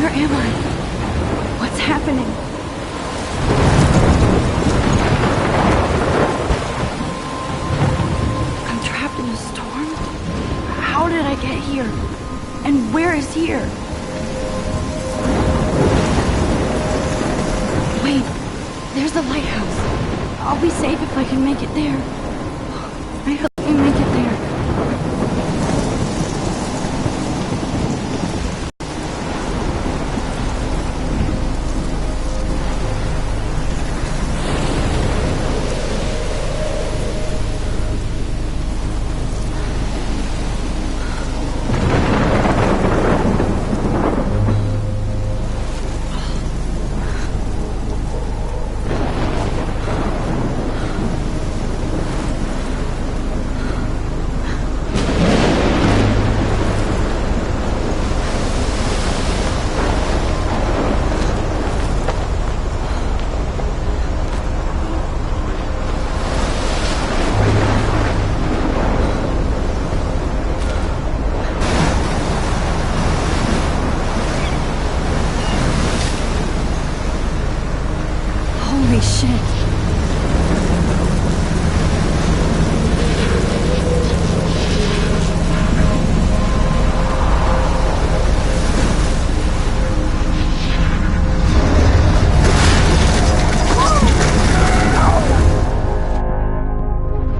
Where am I? What's happening? I'm trapped in a storm? How did I get here? And where is here? Wait, there's the lighthouse. I'll be safe if I can make it there. I hope I can make it there. Holy shit.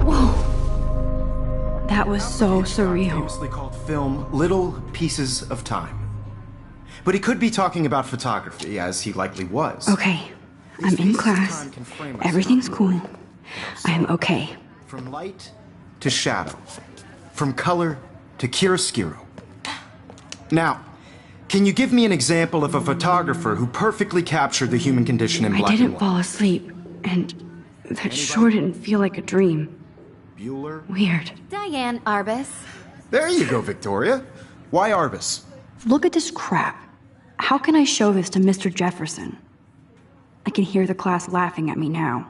Whoa. That was so surreal. Famously called film Little Pieces of Time. But he could be talking about photography, as he likely was. Okay. I'm in class. Everything's cool. I am okay. From light to shadow. From color to chiaroscuro. Now, can you give me an example of a photographer who perfectly captured the human condition in black and white? I didn't fall asleep, and that sure didn't feel like a dream. Bueller? Weird. Diane Arbus. There you go, Victoria. Why Arbus? Look at this crap. How can I show this to Mr. Jefferson? I can hear the class laughing at me now.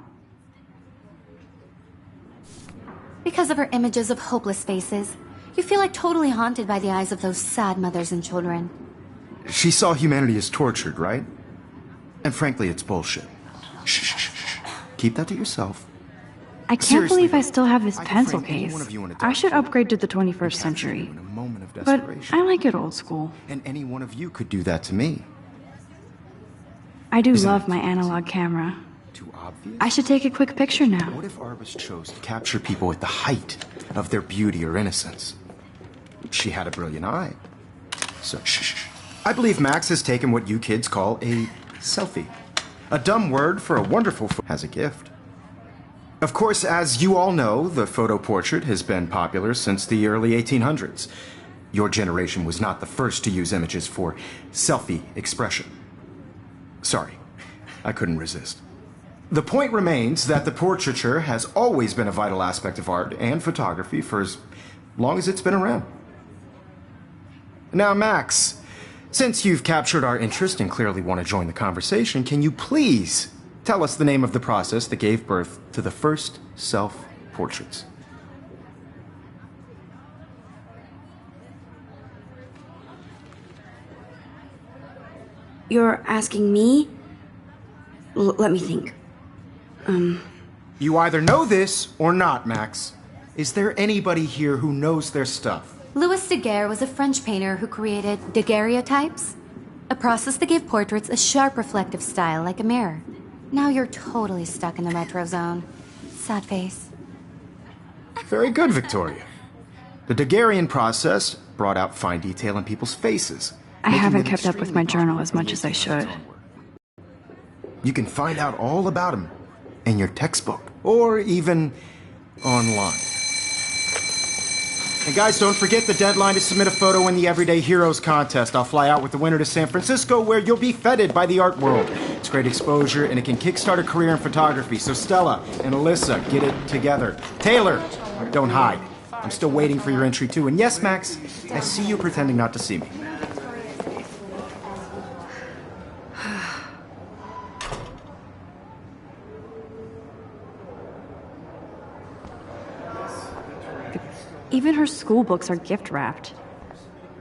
Because of her images of hopeless faces, you feel like totally haunted by the eyes of those sad mothers and children. She saw humanity as tortured, right? And frankly, it's bullshit. Shh, shh, shh, shh. Keep that to yourself. I can't Seriously, believe I still have this I could pencil frame any case. one of you in a I dark should photo upgrade to the and 21st capture century. you in a moment of But desperation. I like it old school. And any one of you could do that to me. I do Isn't love it my analog camera. Too obvious? I should take a quick picture now. What if Arbus chose to capture people at the height of their beauty or innocence? She had a brilliant eye. So, shh, shh. I believe Max has taken what you kids call a selfie. A dumb word for a wonderful has a gift. Of course, as you all know, the photo portrait has been popular since the early 1800s. Your generation was not the first to use images for selfie expression. Sorry, I couldn't resist. The point remains that the portraiture has always been a vital aspect of art and photography for as long as it's been around. Now, Max, since you've captured our interest and clearly want to join the conversation, can you please tell us the name of the process that gave birth to the first self-portraits? You're asking me? Let me think. You either know this or not, Max. Is there anybody here who knows their stuff? Louis Daguerre was a French painter who created daguerreotypes, a process that gave portraits a sharp reflective style like a mirror. Now you're totally stuck in the retro zone. Sad face. Very good, Victoria. The Daguerrean process brought out fine detail in people's faces. I making haven't it kept up with extremely my journal popular as much as I for its should. own work. You can find out all about him in your textbook, or even online. And guys, don't forget the deadline to submit a photo in the Everyday Heroes contest. I'll fly out with the winner to San Francisco, where you'll be feted by the art world. It's great exposure, and it can kickstart a career in photography. So Stella and Alyssa, get it together. Taylor, don't hide. I'm still waiting for your entry too. And yes, Max, I see you pretending not to see me. Even her school books are gift wrapped.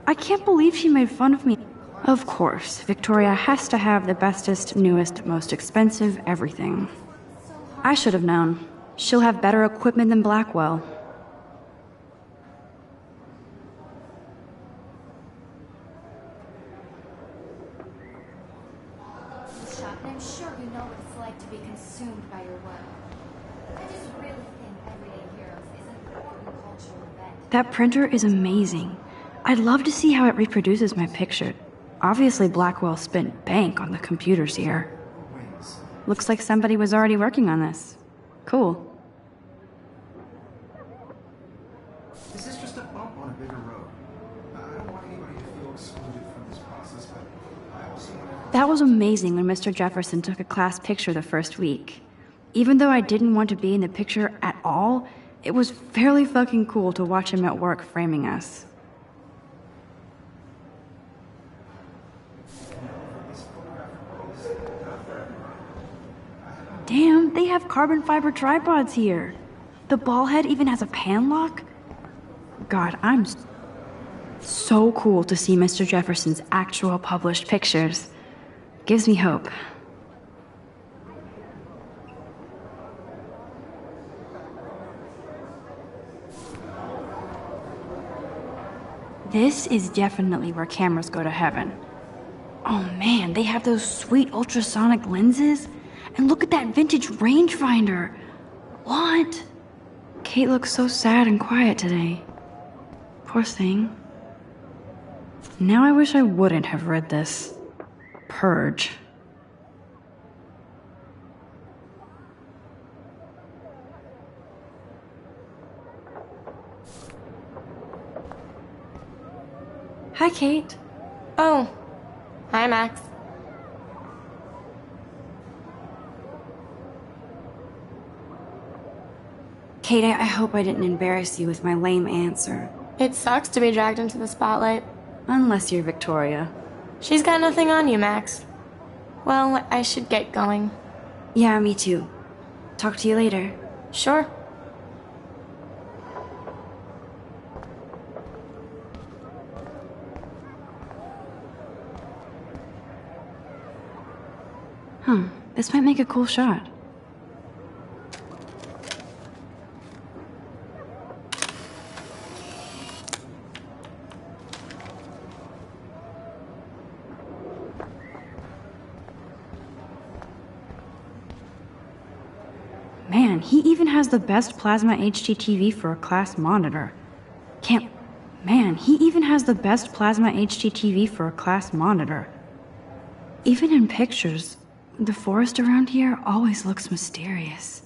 I can't believe she made fun of me. Of course, Victoria has to have the bestest, newest, most expensive everything. I should have known. She'll have better equipment than Blackwell. I'm sure you know what it's like to be consumed by your work. I just really think Everyday Heroes is an important cultural event. That printer is amazing. I'd love to see how it reproduces my picture. Obviously, Blackwell spent bank on the computers here. Looks like somebody was already working on this. Cool. This is just a bump on a bigger road. I don't want anybody to feel excluded from this process, but I also want to... That was amazing when Mr. Jefferson took a class picture the first week. Even though I didn't want to be in the picture at all, it was fairly fucking cool to watch him at work framing us. Damn, they have carbon fiber tripods here. The ball head even has a pan lock. God, I'm so cool to see Mr. Jefferson's actual published pictures. Gives me hope. This is definitely where cameras go to heaven. Oh man, they have those sweet ultrasonic lenses. And look at that vintage rangefinder. What? Kate looks so sad and quiet today. Poor thing. Now I wish I wouldn't have read this. Purge. Hi, Kate. Oh. Hi, Max. Kate, I hope I didn't embarrass you with my lame answer. It sucks to be dragged into the spotlight. Unless you're Victoria. She's got nothing on you, Max. Well, I should get going. Yeah, me too. Talk to you later. Sure. This might make a cool shot. Man, he even has the best plasma HDTV for a class monitor. Man, he even has the best plasma HDTV for a class monitor. Even in pictures, the forest around here always looks mysterious.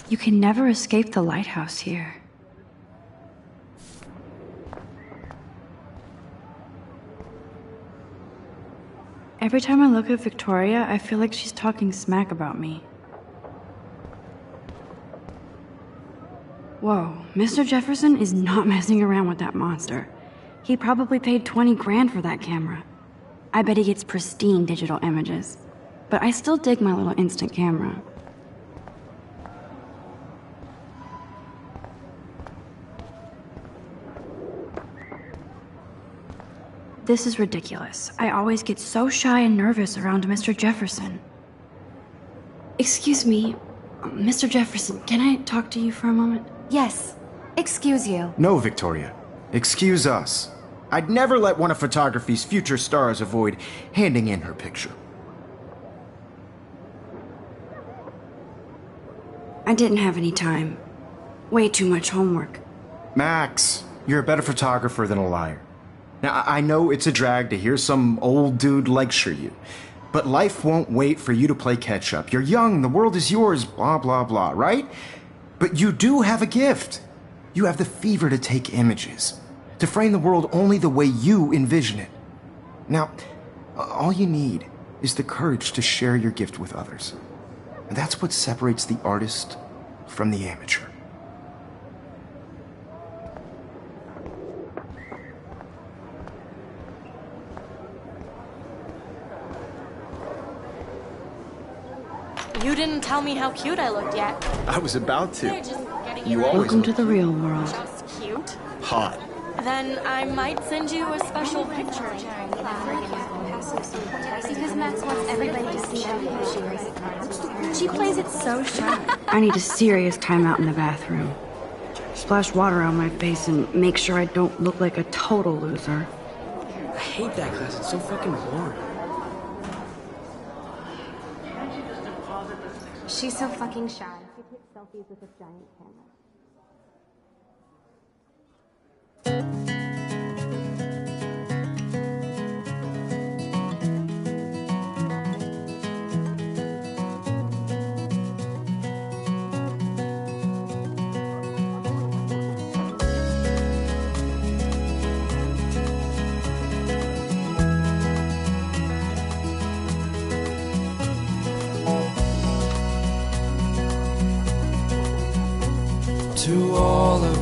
You can never escape the lighthouse here. Every time I look at Victoria, I feel like she's talking smack about me. Whoa, Mr. Jefferson is not messing around with that monster. He probably paid 20 grand for that camera. I bet he gets pristine digital images. But I still dig my little instant camera. This is ridiculous. I always get so shy and nervous around Mr. Jefferson. Excuse me, Mr. Jefferson, can I talk to you for a moment? Yes. Excuse you. No, Victoria. Excuse us. I'd never let one of photography's future stars avoid handing in her picture. I didn't have any time. Way too much homework. Max, you're a better photographer than a liar. Now, I know it's a drag to hear some old dude lecture you, but life won't wait for you to play catch-up. You're young, the world is yours, blah, blah, blah, right? But you do have a gift. You have the fever to take images, to frame the world only the way you envision it. Now, all you need is the courage to share your gift with others. And that's what separates the artist from the amateur. You didn't tell me how cute I looked yet. I was about to. They're just getting You you always Welcome to look the real world. just cute. Hot. Then I might send you a special picture. Because Max wants everybody to see how cool she is. She plays it so shy. I need a serious timeout in the bathroom. Splash water on my face and make sure I don't look like a total loser. I hate that class. It's so fucking boring. She's so fucking shy. She takes selfies with a giant camera.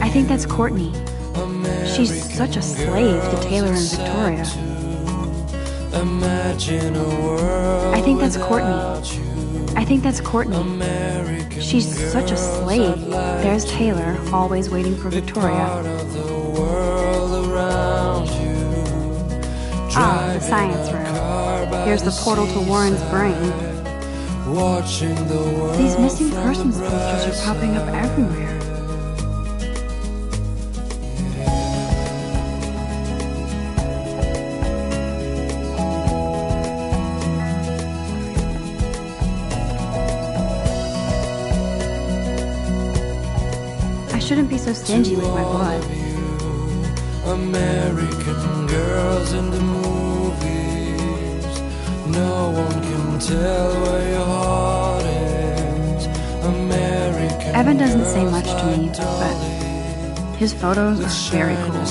I think that's Courtney. She's such a slave to Taylor and Victoria. I think that's Courtney. I think that's Courtney. She's such a slave. There's Taylor, always waiting for Victoria. Ah, the science room. Here's the portal to Warren's brain. These missing persons posters are popping up everywhere. I shouldn't be so stingy with my blood. American girls in the movies. No one can tell where your heart is. American Evan doesn't say much to me, but his photos are very cool.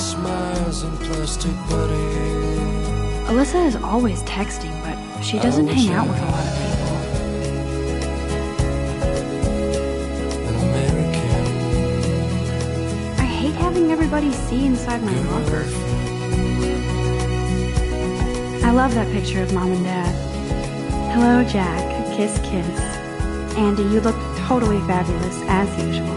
Alyssa is always texting, but she doesn't hang out with a lot of people. Having everybody see inside my locker. I love that picture of Mom and Dad. Hello, Jack. Kiss, kiss. Andy, you look totally fabulous, as usual.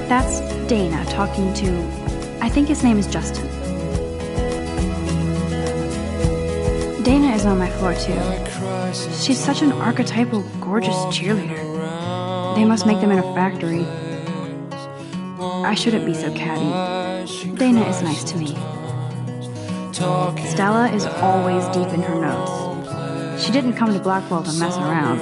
That's Dana talking to... I think his name is Justin. Dana is on my floor, too. She's such an archetypal, gorgeous cheerleader. They must make them in a factory. I shouldn't be so catty. Dana is nice to me. Stella is always deep in her notes. She didn't come to Blackwell to mess around.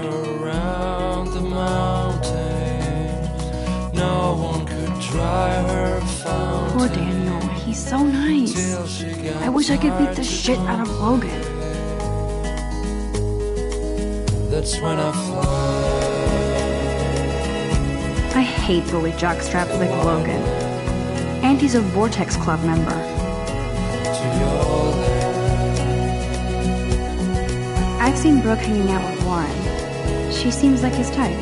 Poor Daniel, he's so nice. I wish I could beat the shit out of Logan. That's when I fly. I hate bully jockstraps like Logan. And he's a Vortex Club member. I've seen Brooke hanging out with Warren. She seems like his type.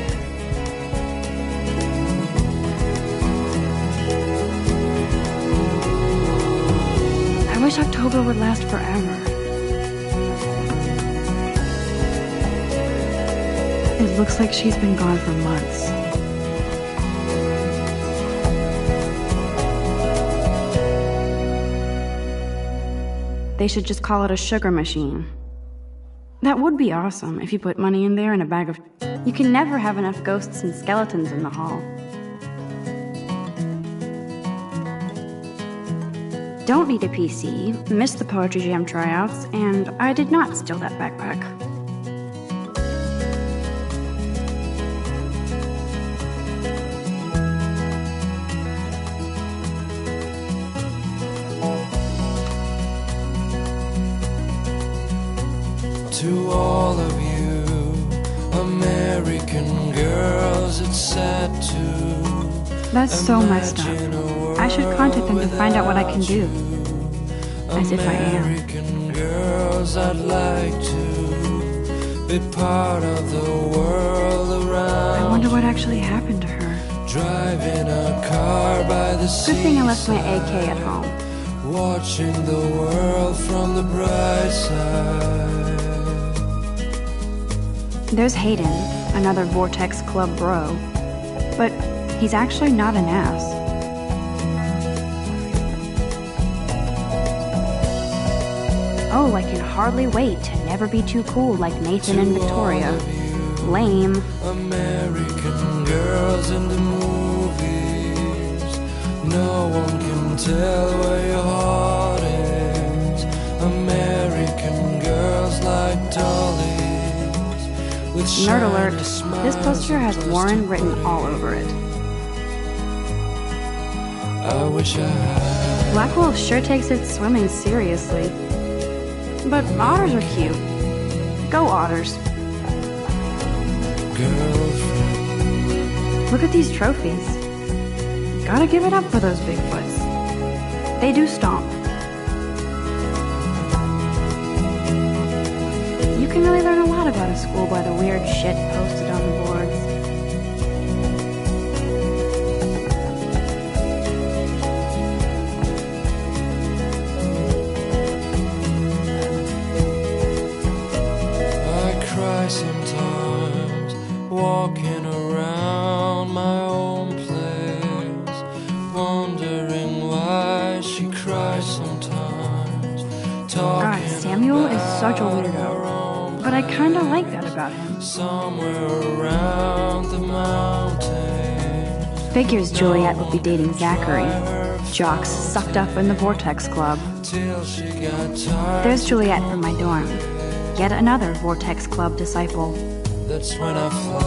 I wish October would last forever. It looks like she's been gone for months. They should just call it a sugar machine. That would be awesome if you put money in there and a bag of... You can never have enough ghosts and skeletons in the hall. Don't need a PC, missed the Poetry Jam tryouts, and I did not steal that backpack. To all of you American girls, it's sad to... That's so messed up. I should contact them to find out what I can do. As if I am. American girls, I'd like to be part of the world around. I wonder what actually happened to her. Driving a car by the Good thing I left my AK at home. Watching the world from the bright side. There's Hayden, another Vortex Club bro. But he's actually not an ass. Oh, I can hardly wait to never be too cool like Nathan and Victoria. Lame. American girls in the movies. No one can tell where your heart is. American girls like dollies. With Nerd alert, shiny this smiles poster has and Warren written plastic all over it. I wish I had Black Wolf sure takes its swimming seriously. But otters are cute. Go otters. girlfriend. Look at these trophies. Gotta give it up for those Bigfoots. They do stomp. You can really learn a lot about a school by the weird shit posted on the boards. I cry sometimes, walking around my own place, wondering why she cries sometimes. God, Samuel is such a weirdo. But I kinda like that about him. Somewhere around the mountain. Figures Juliet would be dating Zachary. Jocks sucked up in the Vortex Club. Till she got tired. There's Juliet from my dorm. Yet another Vortex Club disciple. That's when I fly.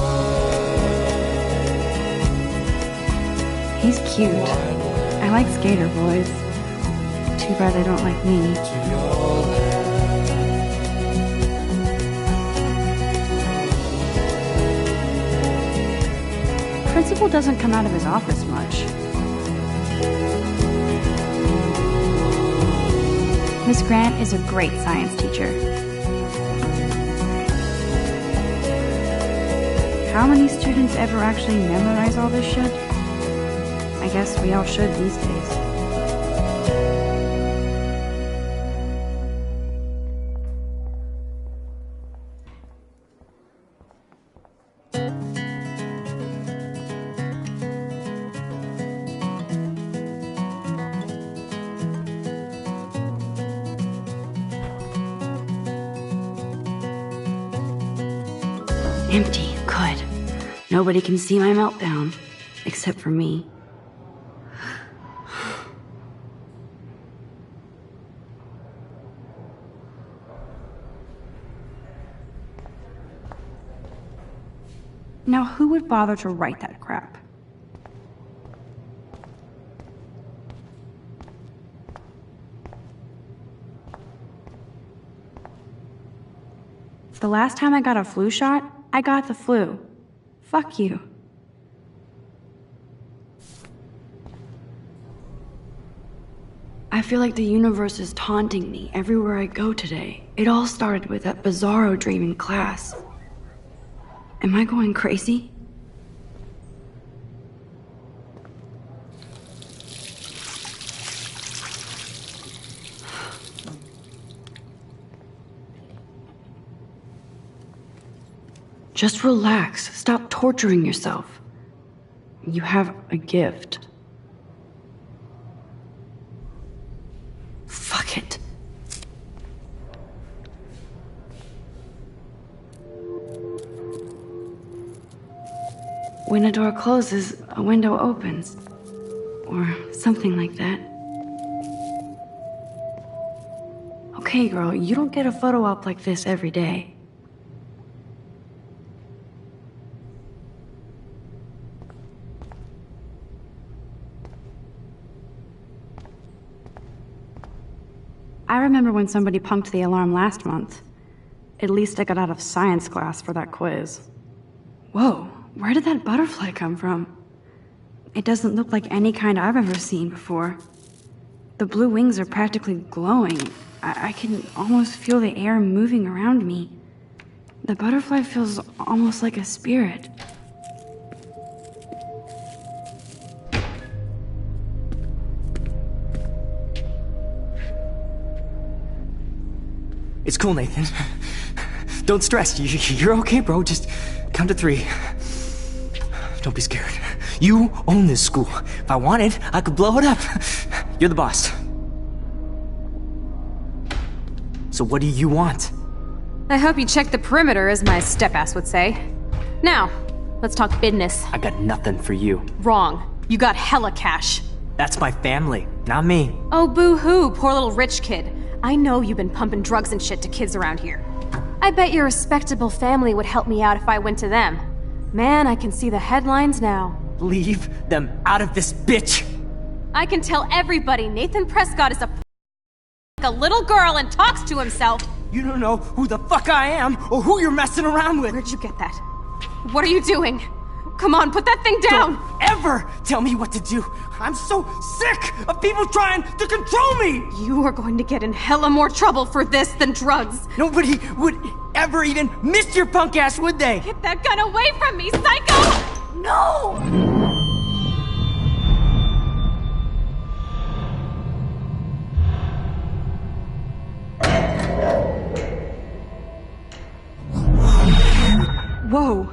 He's cute. I like skater boys. Too bad they don't like me. To your land. Principal doesn't come out of his office much. Miss Grant is a great science teacher. How many students ever actually memorize all this shit? I guess we all should these days. Empty. Good. Nobody can see my meltdown. Except for me. Now, who would bother to write that crap? The last time I got a flu shot, I got the flu. Fuck you. I feel like the universe is taunting me everywhere I go today. It all started with that bizarro dream in class. Am I going crazy? Just relax. Stop torturing yourself. You have a gift. Fuck it. When a door closes, a window opens. Or something like that. Okay, girl, you don't get a photo op like this every day. I remember when somebody punked the alarm last month. At least I got out of science class for that quiz. Whoa, where did that butterfly come from? It doesn't look like any kind I've ever seen before. The blue wings are practically glowing. I can almost feel the air moving around me. The butterfly feels almost like a spirit. It's cool, Nathan. Don't stress. You're okay, bro. Just count to 3. Don't be scared. You own this school. If I wanted, I could blow it up. You're the boss. So what do you want? I hope you checked the perimeter, as my step-ass would say. Now, let's talk business. I got nothing for you. Wrong. You got hella cash. That's my family, not me. Oh, boo-hoo, poor little rich kid. I know you've been pumping drugs and shit to kids around here. I bet your respectable family would help me out if I went to them. Man, I can see the headlines now. Leave them out of this bitch! I can tell everybody Nathan Prescott is a little girl and talks to himself. You don't know who the fuck I am or who you're messing around with. Where'd you get that? What are you doing? Come on, put that thing down! Don't ever tell me what to do! I'm so sick of people trying to control me! You are going to get in hella more trouble for this than drugs. Nobody would ever even miss your punk ass, would they? Get that gun away from me, psycho! No! Whoa.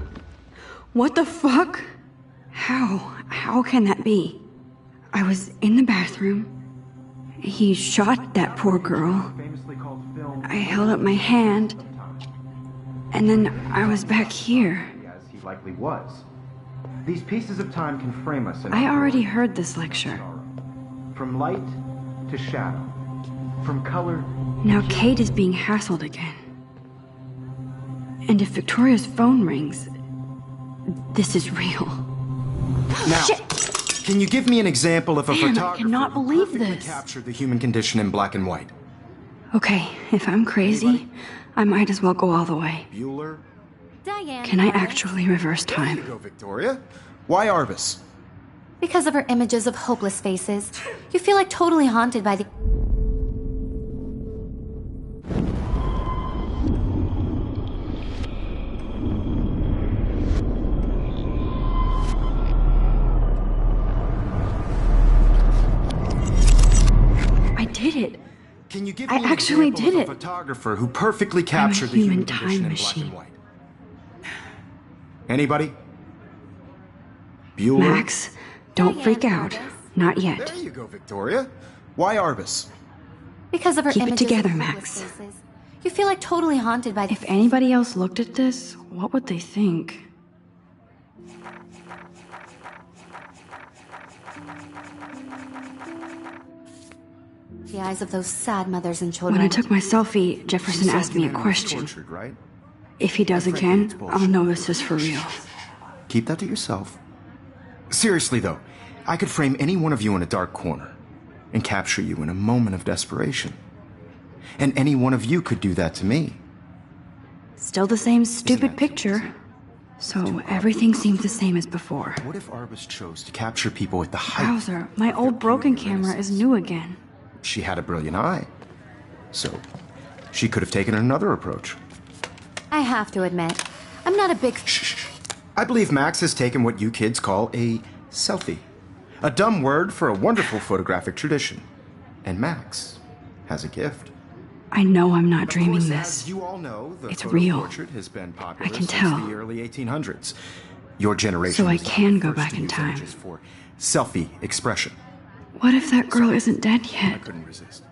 What the fuck? How can that be? I was in the bathroom. He shot that poor girl. I held up my hand. And then I was back here. As he likely was. These pieces of time can frame us in I already heard this lecture. From light to shadow. From color. Now Kate is being hassled again. And if Victoria's phone rings, this is real. Now, Shit. Can you give me an example of a Man, I photographer cannot who believe perfectly this. captured the human condition in black and white? Okay, if I'm crazy, I might as well go all the way. Bueller? Diane. Can I Lawrence. actually reverse There you time? go, Victoria. Why Arbus? Because of her images of hopeless faces, you feel like totally haunted by the... I did it. Can you give I me an actually example did of a it. photographer who perfectly captured the human human time condition in black machine. and white? Anybody? Bueller? Max, don't Diane freak out. Arbus. Not yet. There you go, Victoria. Why Arbus? Because of her Keep it images together, of Max. hopeless faces, you feel like totally haunted by the... If anybody else looked at this, what would they think? The eyes of those sad mothers and children. When I took my selfie, Jefferson asked me a question. Tortured, right? If he does again, I'll know this is for real. Keep that to yourself. Seriously, though, I could frame any one of you in a dark corner and capture you in a moment of desperation. And any one of you could do that to me. Still the same stupid that picture. So everything seems the same as before. What if Arbus chose to capture people at the height? Wowzer, my old broken camera is new again. She had a brilliant eye. So, she could have taken another approach. I have to admit, I'm not a big... Shh. I believe Max has taken what you kids call a selfie. A dumb word for a wonderful photographic tradition. And Max has a gift. I know I'm not Of dreaming course, this. As you all know, the It's photo real. portrait has been popular I can since tell. the early 1800s. Your generation So I was not can the go first back to in use time. images for selfie expression. What if that girl isn't dead I yet? couldn't resist.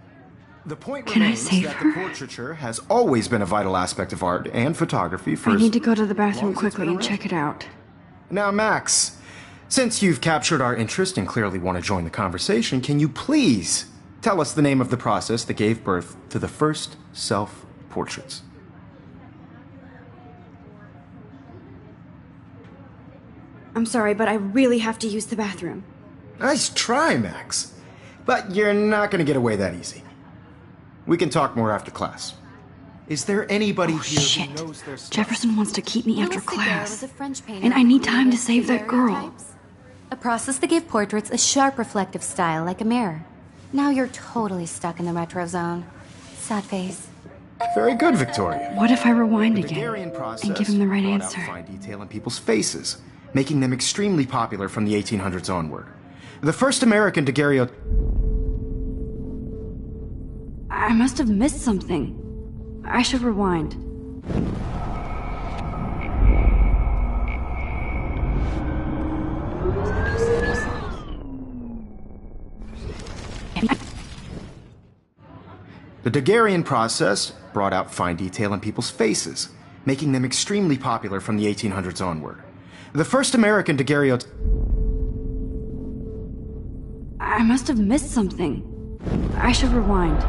The point Can I remains save that her? the portraiture has always been a vital aspect of art and photography for I as need to go to the long bathroom as it's quickly been and check it out. Now, Max, since you've captured our interest and clearly want to join the conversation, can you please tell us the name of the process that gave birth to the first self-portraits? I'm sorry, but I really have to use the bathroom. Nice try, Max. But you're not going to get away that easy. We can talk more after class. Is there anybody here Shit. who knows their stuff? Jefferson wants to keep me after Louis Daguerre class. was a French painter And I who need time to created save that girl. daguerreotypes, a process that gave portraits a sharp reflective style like a mirror. Now you're totally stuck in the retro zone. Sad face. Very good, Victoria. What if I rewind The again Daguerrean process and give him the right brought out answer? fine detail in people's faces, making them extremely popular from the 1800s onward. The first American daguerreotype... I must have missed something. I should rewind. The Daguerrean process brought out fine detail in people's faces, making them extremely popular from the 1800s onward. The first American daguerreotype... I must have missed something. I should rewind.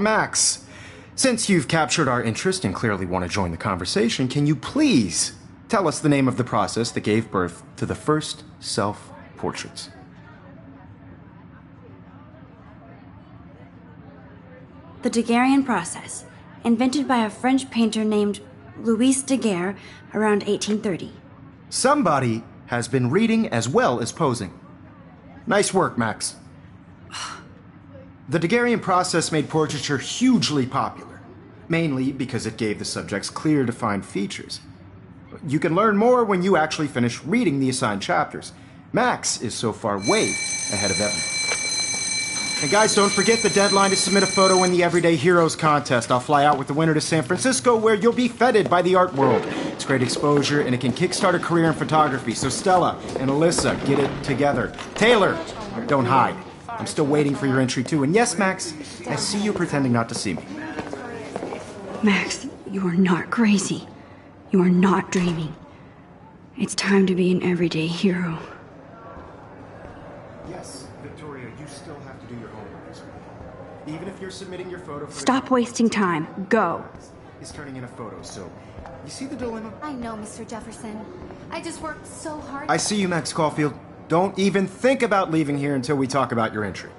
Max, since you've captured our interest and clearly want to join the conversation, can you please tell us the name of the process that gave birth to the first self-portraits? The Daguerrean process, invented by a French painter named Louis Daguerre around 1830. Somebody has been reading as well as posing. Nice work, Max. The Daguerrean process made portraiture hugely popular, mainly because it gave the subjects clear, defined features. You can learn more when you actually finish reading the assigned chapters. Max is so far way ahead of Evan. And guys, don't forget the deadline to submit a photo in the Everyday Heroes contest. I'll fly out with the winner to San Francisco, where you'll be feted by the art world. It's great exposure, and it can kickstart a career in photography. So Stella and Alyssa, get it together. Taylor, don't hide. I'm still waiting for your entry, too. And yes, Max, I see you pretending not to see me. Max, you are not crazy. You are not dreaming. It's time to be an everyday hero. Yes, Victoria, you still have to do your homework this week. Even if you're submitting your photo for... Stop wasting time. Go. ...is turning in a photo, so... You see the dilemma? I know, Mr. Jefferson. I just worked so hard. I see you, Max Caulfield. Don't even think about leaving here until we talk about your entry.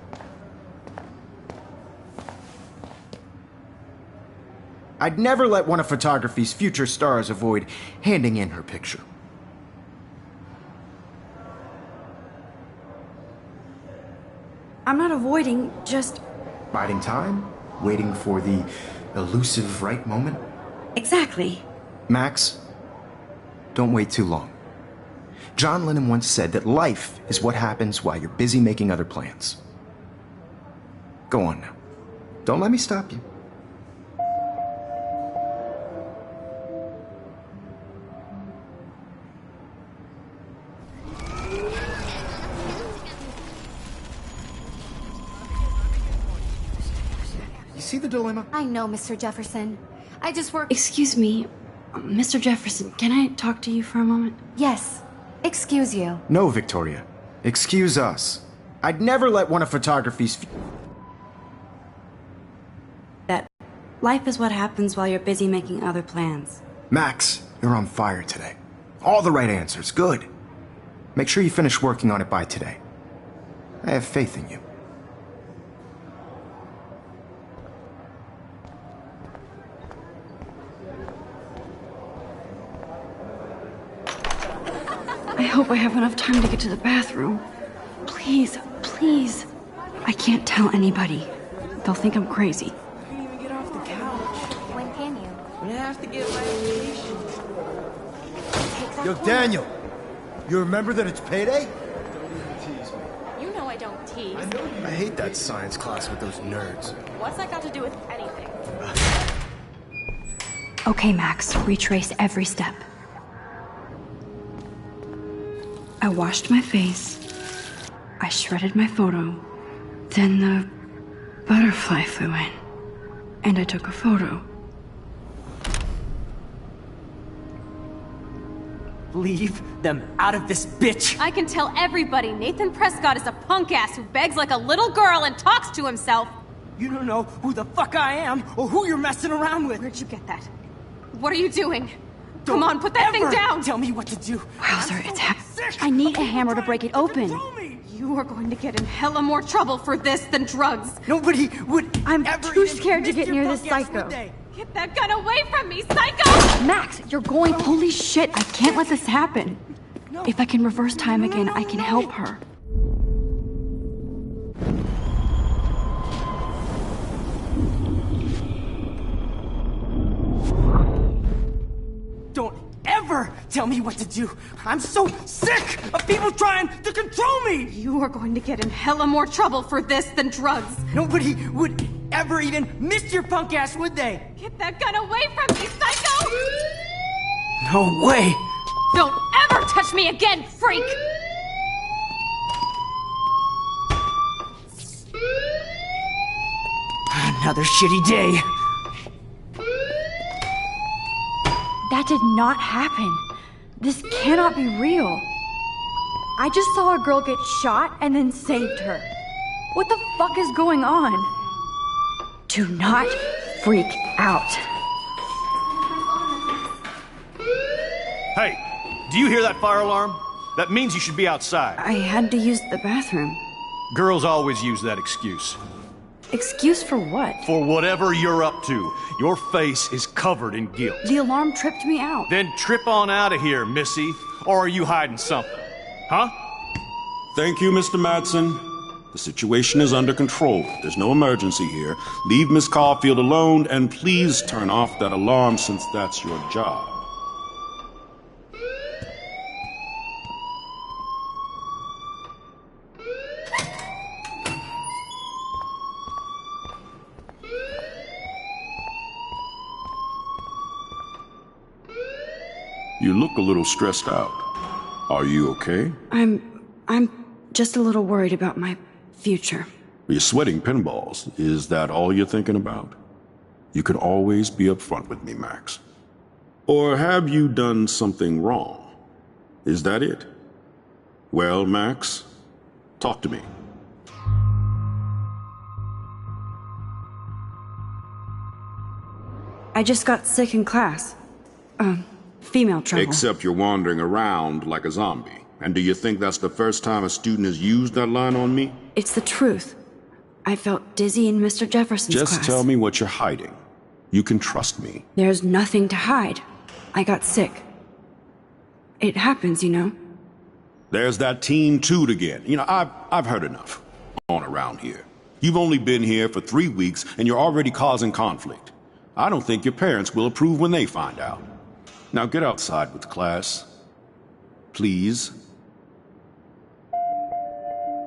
I'd never let one of photography's future stars avoid handing in her picture. I'm not avoiding, just... Biding time? Waiting for the elusive right moment? Exactly. Max, don't wait too long. John Lennon once said that life is what happens while you're busy making other plans. Go on now. Don't let me stop you. You see the dilemma? I know, Mr. Jefferson. I just worked... Excuse me, Mr. Jefferson, can I talk to you for a moment? Yes. Excuse you. No, Victoria. Excuse us. I'd never let one of photography's... That life is what happens while you're busy making other plans. Max, you're on fire today. All the right answers. Good. Make sure you finish working on it by today. I have faith in you. I hope I have enough time to get to the bathroom. Please, please. I can't tell anybody. They'll think I'm crazy. I can't even get off the couch. When can you? When I have to get my application. Take that Yo, point. Daniel, you remember that it's payday? You know I don't tease. I hate that science class with those nerds. What's that got to do with anything? Okay, Max, retrace every step. I washed my face. I shredded my photo. Then the butterfly flew in. And I took a photo. Leave them out of this bitch! I can tell everybody Nathan Prescott is a punk ass who begs like a little girl and talks to himself. You don't know who the fuck I am or who you're messing around with. Where'd you get that? What are you doing? Come on, put that thing down! Tell me what to do. Wowzer, it's I need a hammer to break it open. You are going to get in hella more trouble for this than drugs. Nobody would. I'm ever too even scared to miss get your near this punk ass, psycho. would they? Get that gun away from me, psycho! Max, you're going. Holy shit, I can't let this happen. If I can reverse time again, I can help her. Don't ever tell me what to do. I'm so sick of people trying to control me. You are going to get in hella more trouble for this than drugs. Nobody would ever even miss your punk ass, would they? Get that gun away from me, psycho! No way. Don't ever touch me again, freak! Another shitty day. That did not happen. This cannot be real. I just saw a girl get shot and then saved her. What the fuck is going on? Do not freak out. Hey, do you hear that fire alarm? That means you should be outside. I had to use the bathroom. Girls always use that excuse. Excuse for what? For whatever you're up to, your face is covered in guilt. The alarm tripped me out. Then trip on out of here, Missy. Or are you hiding something? Huh? Thank you, Mr. Madsen. The situation is under control. There's no emergency here. Leave Miss Caulfield alone, and please turn off that alarm since that's your job. You look a little stressed out. Are you okay? I'm just a little worried about my future. You're sweating pinballs. Is that all you're thinking about? You can always be upfront with me, Max. Or have you done something wrong? Is that it? Well, Max, talk to me. I just got sick in class. Female trouble. Except you're wandering around like a zombie. And do you think that's the first time a student has used that line on me? It's the truth. I felt dizzy in Mr. Jefferson's class. Just tell me what you're hiding. You can trust me. There's nothing to hide. I got sick. It happens, you know. There's that teen toot again. You know, I've heard enough on around here. You've only been here for 3 weeks and you're already causing conflict. I don't think your parents will approve when they find out. Now get outside with class. Please.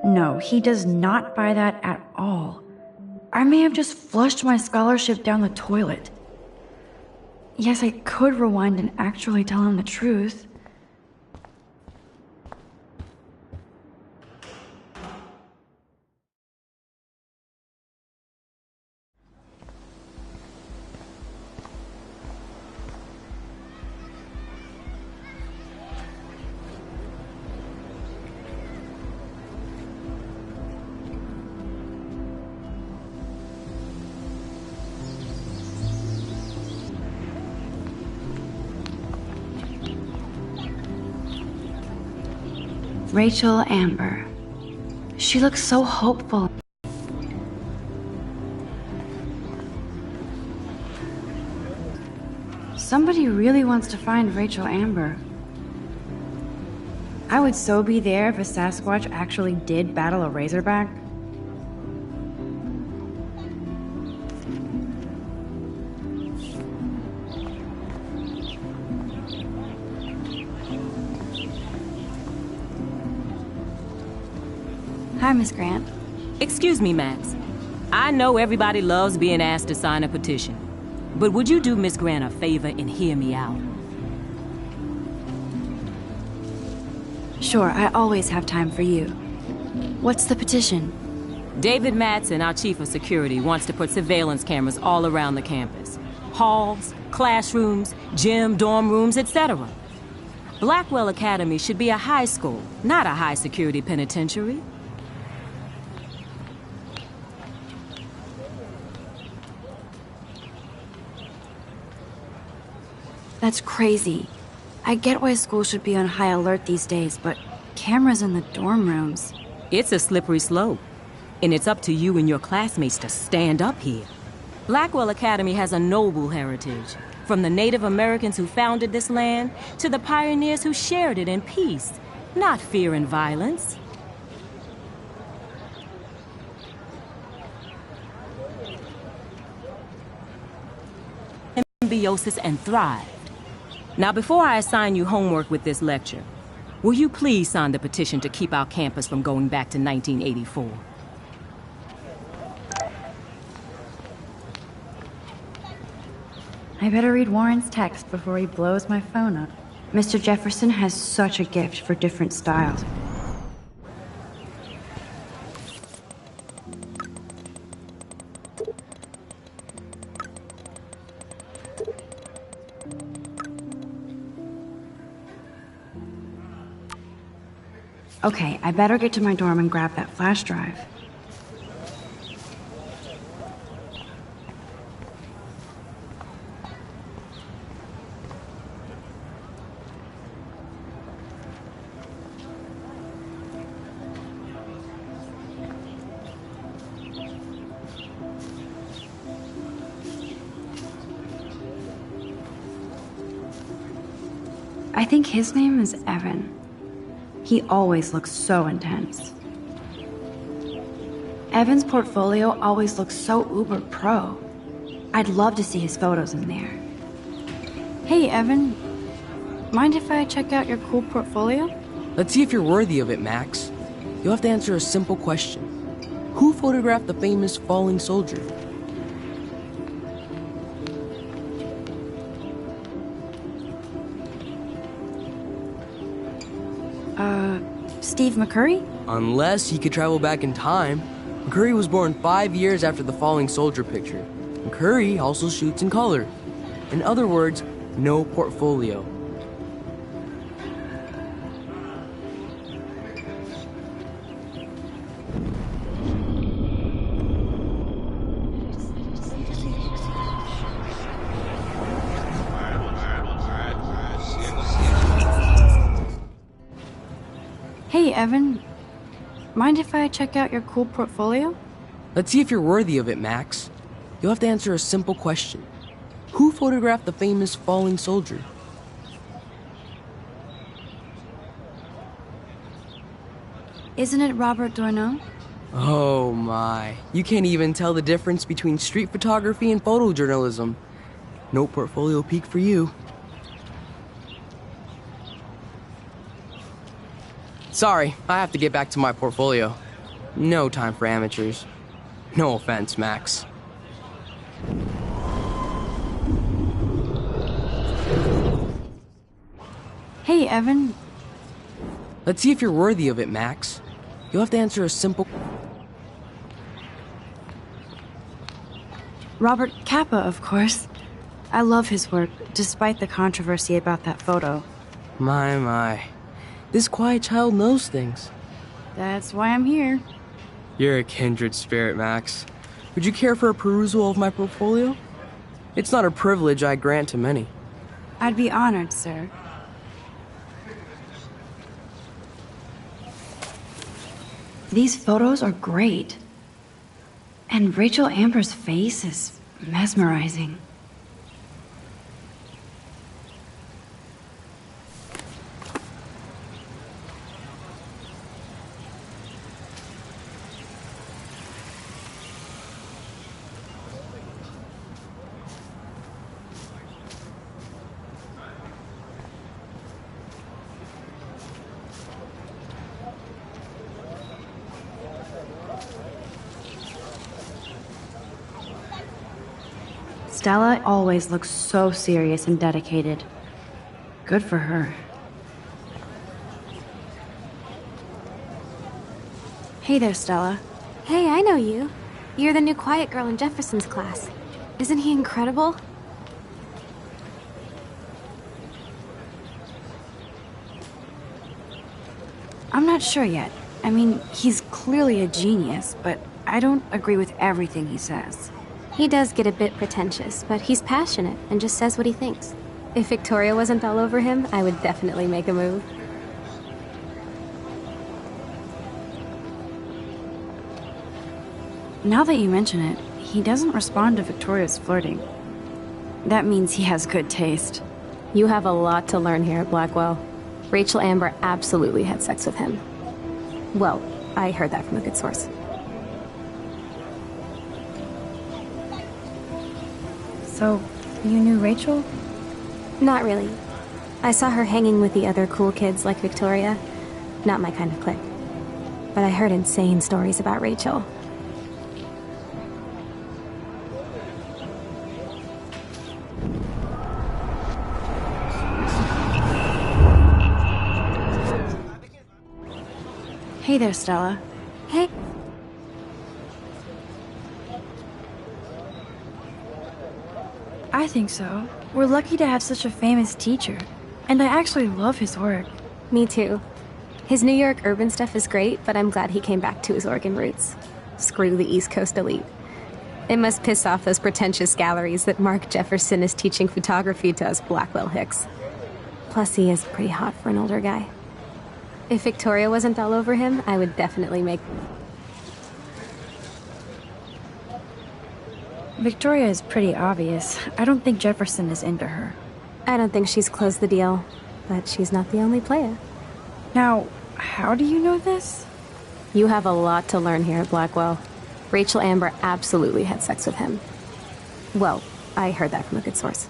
No, he does not buy that at all. I may have just flushed my scholarship down the toilet. Yes, I could rewind and actually tell him the truth. Rachel Amber. She looks so hopeful. Somebody really wants to find Rachel Amber. I would so be there if a Sasquatch actually did battle a Razorback. Hi, Miss Grant. Excuse me, Max. I know everybody loves being asked to sign a petition. But would you do Miss Grant a favor and hear me out? Sure, I always have time for you. What's the petition? David Madsen, our chief of security, wants to put surveillance cameras all around the campus. Halls, classrooms, gym, dorm rooms, etc. Blackwell Academy should be a high school, not a high-security penitentiary. That's crazy. I get why schools should be on high alert these days, but cameras in the dorm rooms. It's a slippery slope, and it's up to you and your classmates to stand up here. Blackwell Academy has a noble heritage, from the Native Americans who founded this land to the pioneers who shared it in peace, not fear and violence. Symbiosis and thrived. Now, before I assign you homework with this lecture, will you please sign the petition to keep our campus from going back to 1984? I better read Warren's text before he blows my phone up. Mr. Jefferson has such a gift for different styles. Okay, I better get to my dorm and grab that flash drive. I think his name is Evan. He always looks so intense. Evan's portfolio always looks so uber pro. I'd love to see his photos in there. Hey, Evan. Mind if I check out your cool portfolio? Let's see if you're worthy of it, Max. You'll have to answer a simple question. Who photographed the famous falling soldier? Steve McCurry? Unless he could travel back in time. McCurry was born 5 years after the falling soldier picture. McCurry also shoots in color. In other words, no portfolio. Hey, Evan. Mind if I check out your cool portfolio? Let's see if you're worthy of it, Max. You'll have to answer a simple question. Who photographed the famous falling soldier? Isn't it Robert Doisneau? Oh my. You can't even tell the difference between street photography and photojournalism. No portfolio peak for you. Sorry, I have to get back to my portfolio. No time for amateurs. No offense, Max. Hey, Evan. Let's see if you're worthy of it, Max. You'll have to answer a simple... Robert Capa, of course. I love his work, despite the controversy about that photo. My. This quiet child knows things. That's why I'm here. You're a kindred spirit, Max. Would you care for a perusal of my portfolio? It's not a privilege I grant to many. I'd be honored, sir. These photos are great. And Rachel Amber's face is mesmerizing. Stella always looks so serious and dedicated. Good for her. Hey there, Stella. Hey, I know you. You're the new quiet girl in Jefferson's class. Isn't he incredible? I'm not sure yet. I mean, he's clearly a genius, but I don't agree with everything he says. He does get a bit pretentious, but he's passionate and just says what he thinks. If Victoria wasn't all over him, I would definitely make a move. Now that you mention it, he doesn't respond to Victoria's flirting. That means he has good taste. You have a lot to learn here at Blackwell. Rachel Amber absolutely had sex with him. Well, I heard that from a good source. So, you knew Rachel? Not really. I saw her hanging with the other cool kids like Victoria. Not my kind of clique. But I heard insane stories about Rachel. Hey there, Stella. Hey. I think so. We're lucky to have such a famous teacher. And I actually love his work. Me too. His New York urban stuff is great, but I'm glad he came back to his Oregon roots. Screw the East Coast elite. It must piss off those pretentious galleries that Mark Jefferson is teaching photography to us Blackwell hicks. Plus, he is pretty hot for an older guy. If Victoria wasn't all over him, I would definitely make... Victoria is pretty obvious. I don't think Jefferson is into her. I don't think she's closed the deal, but she's not the only player. Now, how do you know this? You have a lot to learn here at Blackwell. Rachel Amber absolutely had sex with him. Well, I heard that from a good source.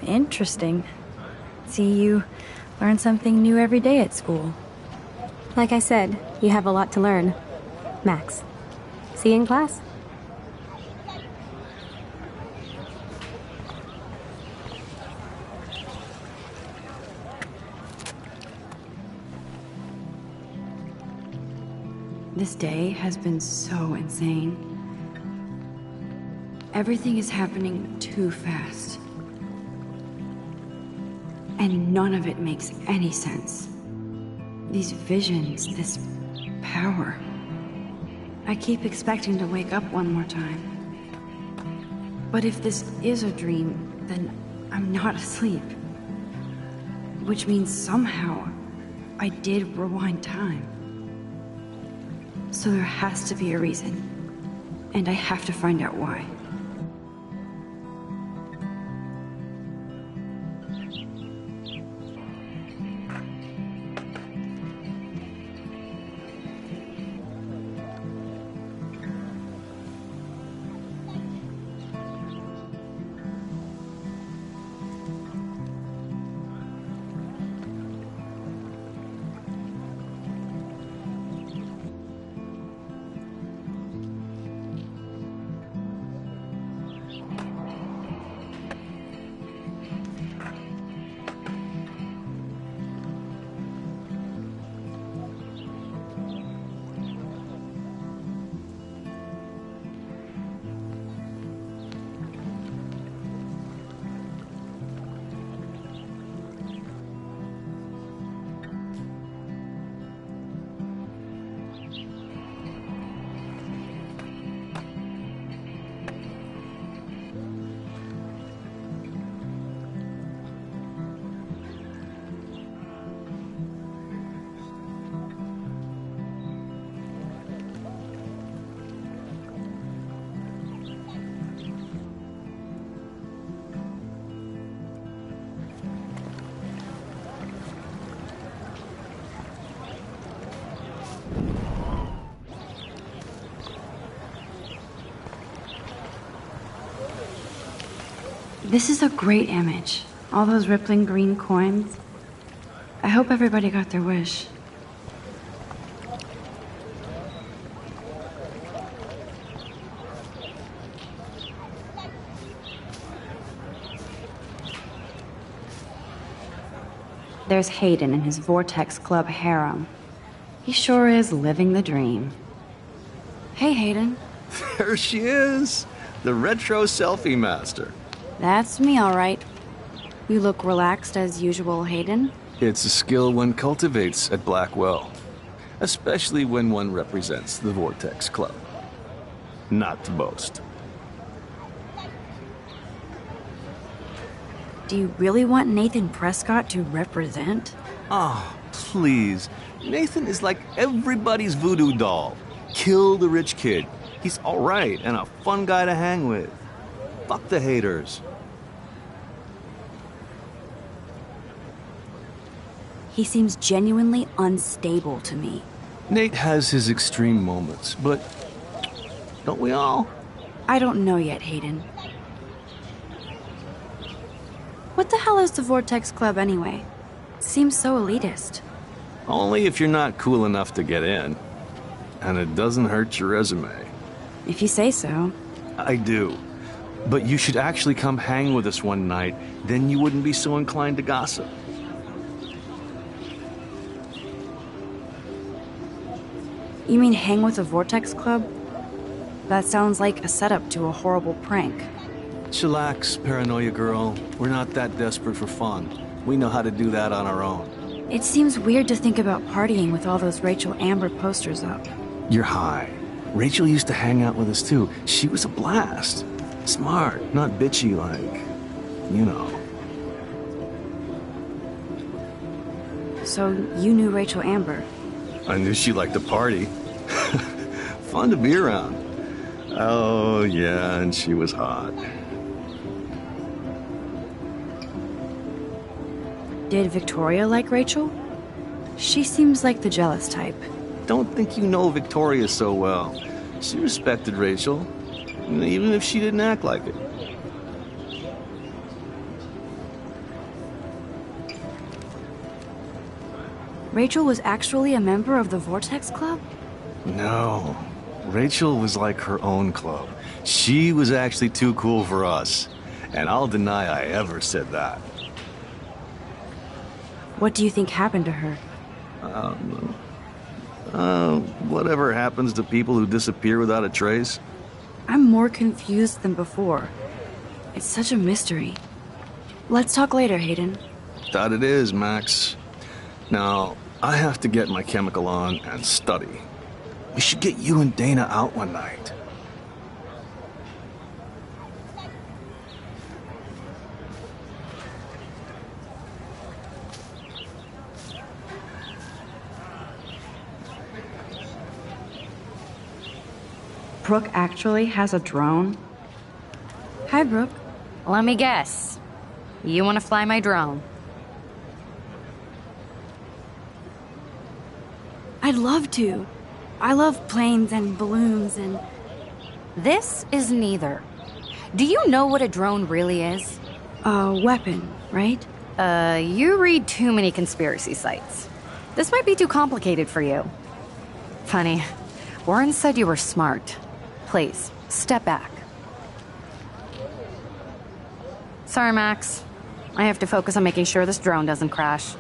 Interesting. See, you learn something new every day at school. Like I said, you have a lot to learn. Max. See you in class. This day has been so insane. Everything is happening too fast. And none of it makes any sense. These visions, this power. I keep expecting to wake up one more time. But if this is a dream, then I'm not asleep. Which means somehow I did rewind time. So there has to be a reason. And I have to find out why. This is a great image. All those rippling green coins. I hope everybody got their wish. There's Hayden in his Vortex Club harem. He sure is living the dream. Hey, Hayden. There she is, the retro selfie master. That's me, all right. You look relaxed as usual, Hayden. It's a skill one cultivates at Blackwell, especially when one represents the Vortex Club. not to boast. Do you really want Nathan Prescott to represent? Oh, please. Nathan is like everybody's voodoo doll. Kill the rich kid. He's all right and a fun guy to hang with. Fuck the haters. He seems genuinely unstable to me. Nate has his extreme moments, but don't we all? I don't know yet, Hayden. What the hell is the Vortex Club anyway? Seems so elitist. Only if you're not cool enough to get in. And it doesn't hurt your resume. If you say so. I do. But you should actually come hang with us one night, then you wouldn't be so inclined to gossip. You mean hang with the Vortex Club? That sounds like a setup to a horrible prank. Chillax, paranoia girl. We're not that desperate for fun. We know how to do that on our own. It seems weird to think about partying with all those Rachel Amber posters up. You're high. Rachel used to hang out with us too. She was a blast. Smart, not bitchy like, you know. So you knew Rachel Amber? I knew she liked to party. Fun to be around. Oh, yeah, and she was hot. Did Victoria like Rachel? She seems like the jealous type. Don't think you know Victoria so well. She respected Rachel, even if she didn't act like it. Rachel was actually a member of the Vortex Club? No. Rachel was like her own club. She was actually too cool for us. And I'll deny I ever said that. What do you think happened to her? Whatever happens to people who disappear without a trace. I'm more confused than before. It's such a mystery. Let's talk later, Hayden. That it is, Max. Now, I have to get my chemical on and study. We should get you and Dana out one night. Brooke actually has a drone? Hi, Brooke. Let me guess. You want to fly my drone? I'd love to. I love planes and balloons and... This is neither. Do you know what a drone really is? A weapon, right? You read too many conspiracy sites. This might be too complicated for you. Funny. Warren said you were smart. Please, step back. Sorry, Max. I have to focus on making sure this drone doesn't crash.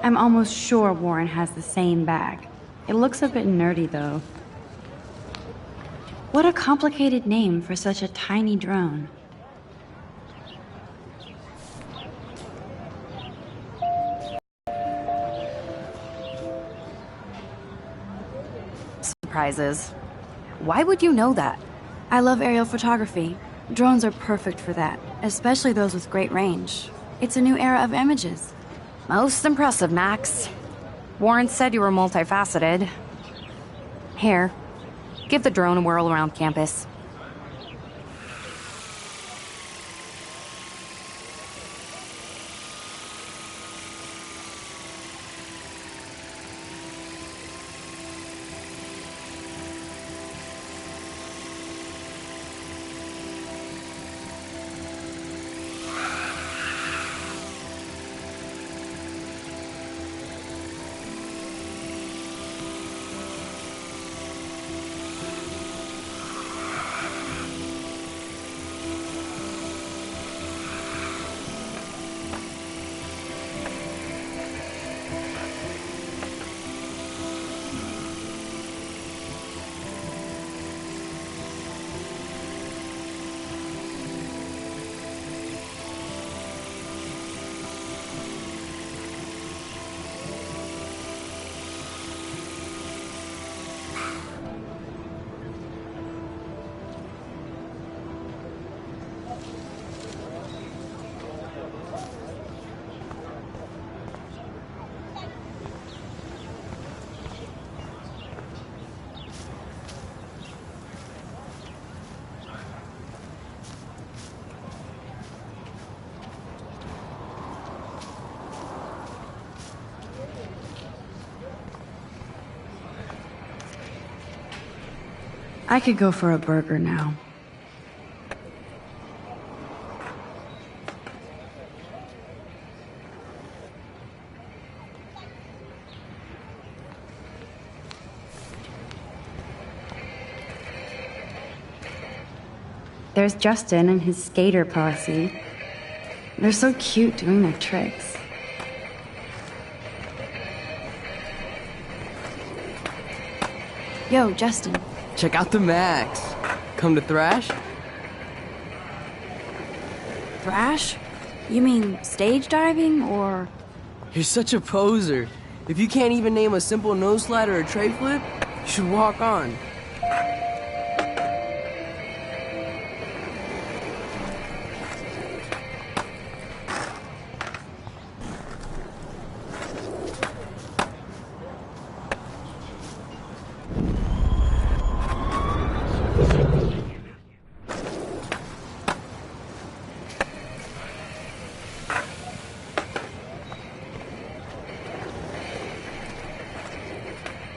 I'm almost sure Warren has the same bag. It looks a bit nerdy, though. What a complicated name for such a tiny drone. Surprises. Why would you know that? I love aerial photography. Drones are perfect for that, especially those with great range. It's a new era of images. Most impressive, Max. Warren said you were multifaceted. Here, give the drone a whirl around campus. I could go for a burger now. There's Justin and his skater posse. They're so cute doing their tricks. Yo, Justin. Check out the Max. Come to thrash? Thrash? You mean stage diving, or...? You're such a poser. If you can't even name a simple nose slide or a tray flip, you should walk on.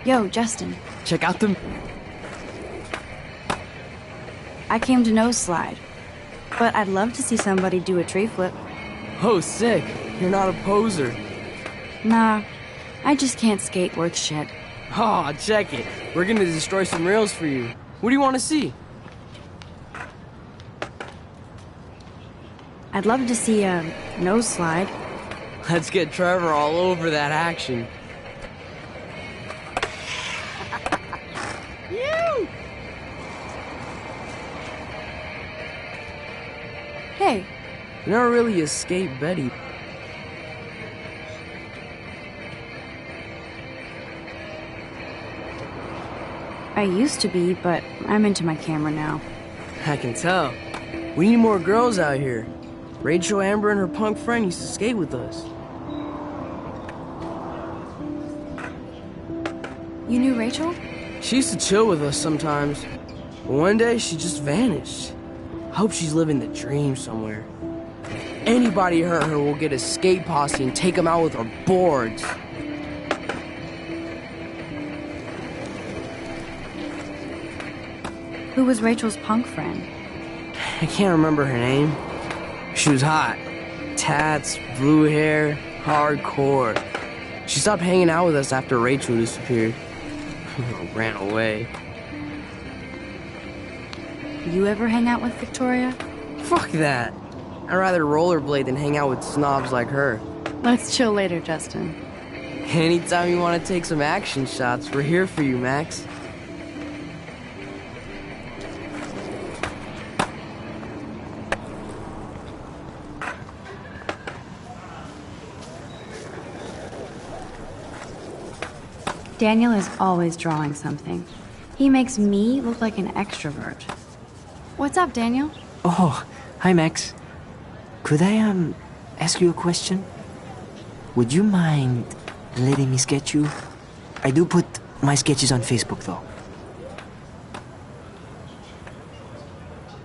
Yo, Justin. Check out the... I came to nose slide, but I'd love to see somebody do a tree flip. Oh, sick. You're not a poser. Nah, I just can't skate worth shit. Oh, check it. We're gonna destroy some rails for you. What do you want to see? I'd love to see a nose slide. Let's get Trevor all over that action. Hey. You're not really a skate Betty. I used to be, but I'm into my camera now. I can tell. We need more girls out here. Rachel, Amber, and her punk friend used to skate with us. You knew Rachel? She used to chill with us sometimes. But one day, she just vanished. I hope she's living the dream somewhere. If anybody hurt her, we'll get a skate posse and take them out with our boards. Who was Rachel's punk friend? I can't remember her name. She was hot. Tats, blue hair, hardcore. She stopped hanging out with us after Rachel disappeared. Ran away. You ever hang out with Victoria? Fuck that. I'd rather rollerblade than hang out with snobs like her. Let's chill later, Justin. Anytime you want to take some action shots, we're here for you, Max. Daniel is always drawing something. He makes me look like an extrovert. What's up, Daniel? Oh, hi, Max. Could I, ask you a question? Would you mind letting me sketch you? I do put my sketches on Facebook, though.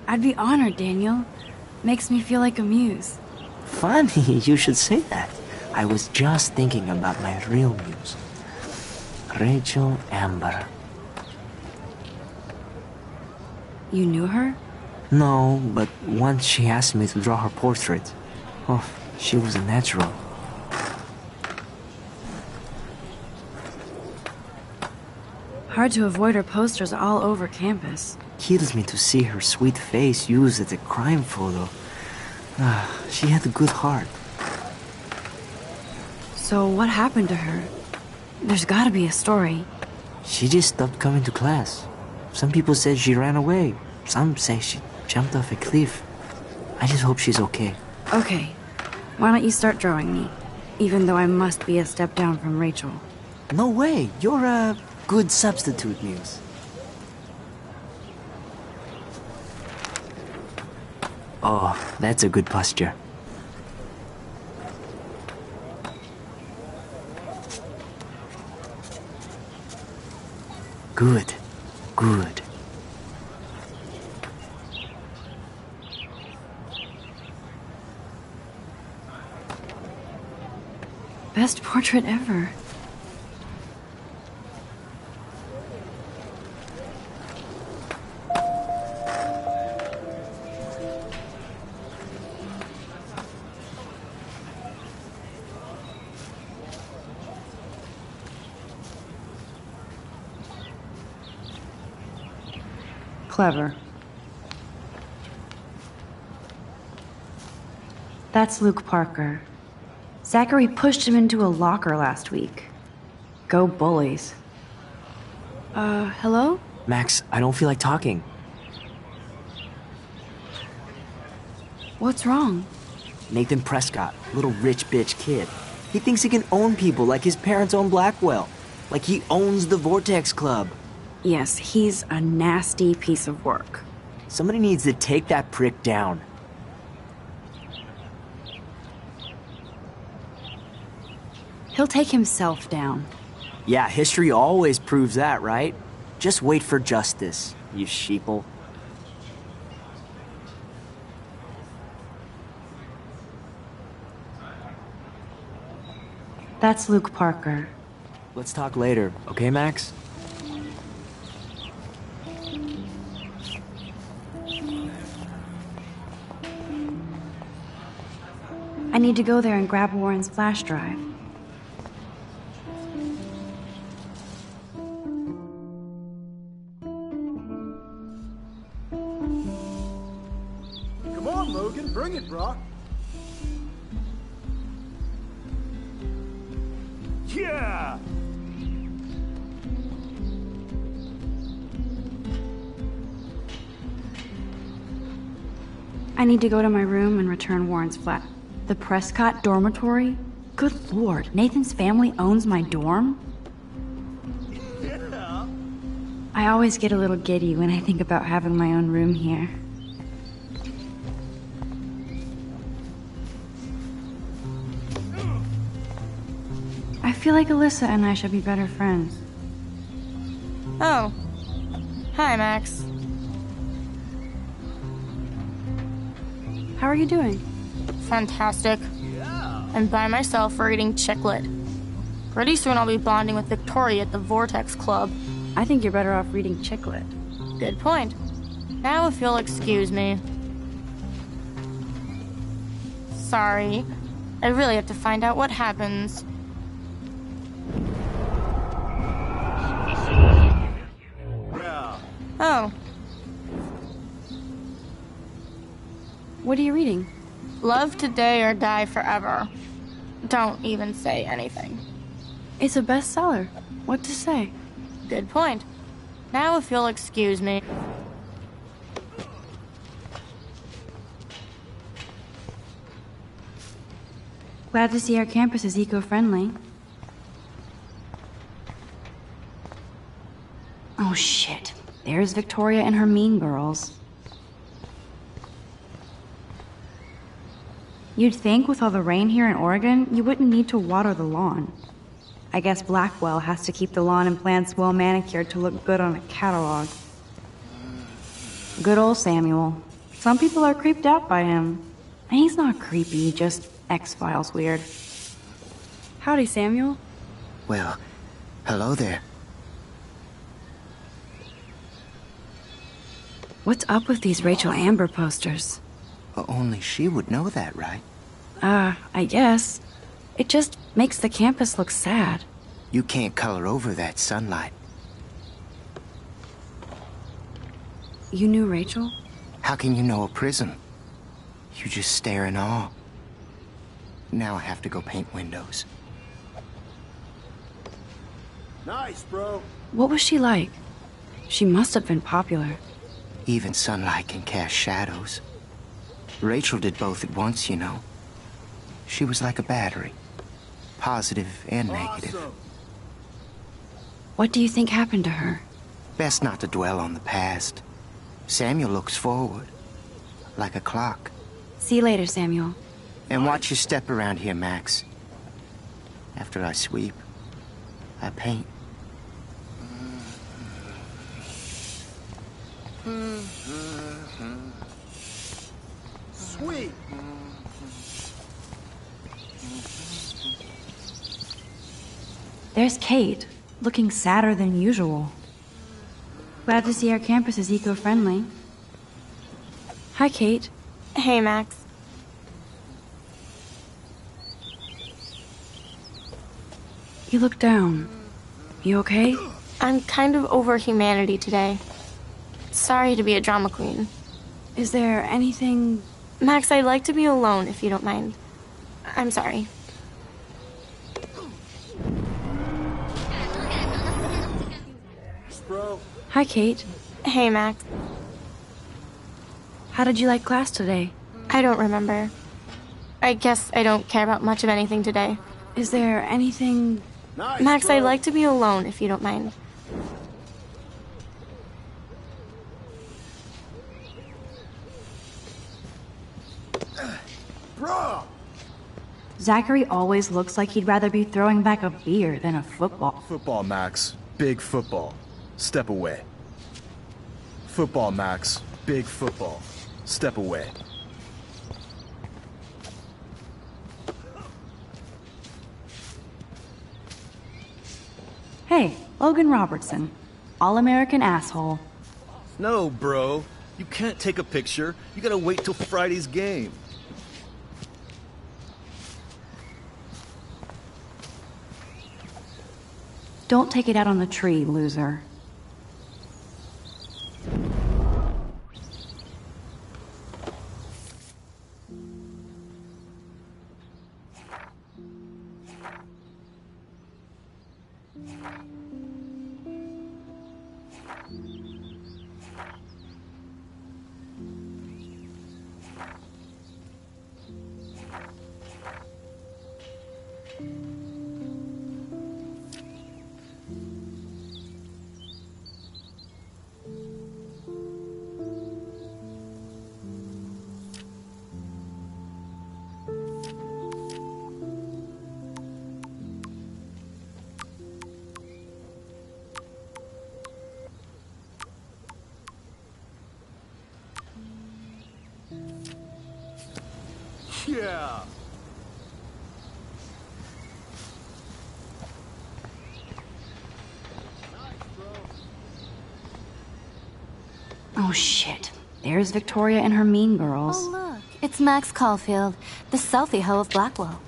I'd be honored, Daniel. Makes me feel like a muse. Funny, you should say that. I was just thinking about my real muse. Rachel Amber. You knew her? No, but once she asked me to draw her portrait. Oh, she was a natural. Hard to avoid her posters all over campus. Kills me to see her sweet face used as a crime photo. She had a good heart. So what happened to her? There's gotta be a story. She just stopped coming to class. Some people said she ran away. Some say she jumped off a cliff. I just hope she's okay. Okay. Why don't you start drawing me? Even though I must be a step down from Rachel. No way. You're a good substitute, Muse. Oh, that's a good posture. Good. Good. Best portrait ever. Clever. That's Luke Parker. Zachary pushed him into a locker last week. Go bullies. Hello? Max, I don't feel like talking. What's wrong? Nathan Prescott, little rich bitch kid. He thinks he can own people like his parents own Blackwell. Like he owns the Vortex Club. Yes, he's a nasty piece of work. Somebody needs to take that prick down. He'll take himself down. Yeah, history always proves that, right? Just wait for justice, you sheeple. That's Luke Parker. Let's talk later, okay, Max? I need to go there and grab Warren's flash drive. Come on, Logan, bring it, brah. Yeah! I need to go to my room and return Warren's flat. The Prescott dormitory? Good lord, Nathan's family owns my dorm? Yeah. I always get a little giddy when I think about having my own room here. I feel like Alyssa and I should be better friends. Oh. Hi, Max. How are you doing? Fantastic. I'm by myself reading chick lit. Pretty soon I'll be bonding with Victoria at the Vortex Club. I think you're better off reading chick lit. Good point. Now if you'll excuse me. Sorry. I really have to find out what happens. Oh. What are you reading? Love today or die forever. Don't even say anything. It's a bestseller. What to say? Good point. Now if you'll excuse me. Glad to see our campus is eco-friendly. Oh shit. There's Victoria and her mean girls. You'd think with all the rain here in Oregon, you wouldn't need to water the lawn. I guess Blackwell has to keep the lawn and plants well manicured to look good on a catalog. Good old Samuel. Some people are creeped out by him. And he's not creepy, just X-Files weird. Howdy, Samuel. Well, hello there. What's up with these Rachel Amber posters? Only she would know that, right? I guess. It just makes the campus look sad. You can't color over that sunlight. You knew Rachel? How can you know a prison? You just stare in awe. Now I have to go paint windows. Nice, bro. What was she like? She must have been popular. Even sunlight can cast shadows. Rachel did both at once, you know. She was like a battery. Positive and negative. Awesome. What do you think happened to her? Best not to dwell on the past. Samuel looks forward. Like a clock. See you later, Samuel. And watch your step around here, Max. After I sweep, I paint. Sweet. There's Kate, looking sadder than usual. Glad to see our campus is eco-friendly. Hi, Kate. Hey, Max. You look down. You okay? I'm kind of over humanity today. Sorry to be a drama queen. Is there anything... Max, I'd like to be alone if you don't mind. I'm sorry. Bro. Hi, Kate. Hey, Max. How did you like class today? I don't remember. I guess I don't care about much of anything today. Is there anything... Nice, Max, bro. I'd like to be alone if you don't mind. Bro! Zachary always looks like he'd rather be throwing back a beer than a football. Football, Max. Big football. Step away. Football, Max. Big football. Step away. Hey, Logan Robertson. All-American asshole. No, bro. You can't take a picture. You gotta wait till Friday's game. Don't take it out on the tree, loser. Yeah. Oh, shit. There's Victoria and her mean girls. Oh, look. It's Max Caulfield, the selfie hoe of Blackwell.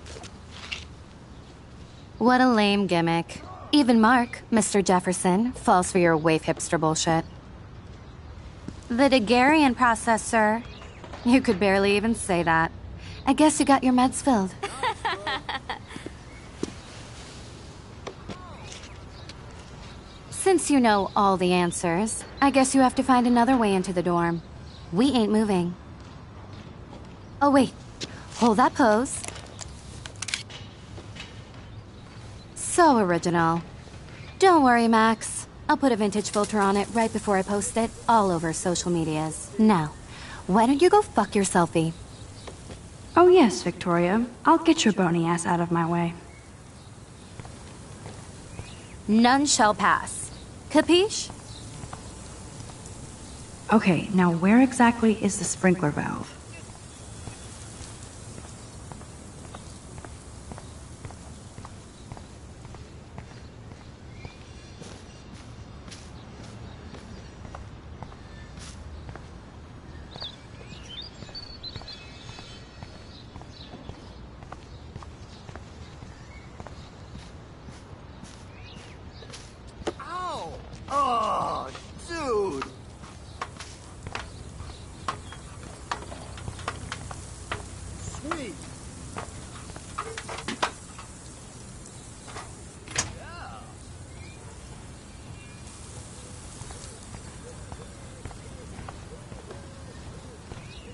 What a lame gimmick. Even Mark, Mr. Jefferson, falls for your waif hipster bullshit. The Daguerrean process, sir. You could barely even say that. I guess you got your meds filled. Since you know all the answers, I guess you have to find another way into the dorm. We ain't moving. Oh, wait. Hold that pose. So original. Don't worry, Max. I'll put a vintage filter on it right before I post it all over social medias. Now, why don't you go fuck your selfie? Oh, yes, Victoria. I'll get your bony ass out of my way. None shall pass. Capiche? Okay, now where exactly is the sprinkler valve? Oh, dude. Sweet.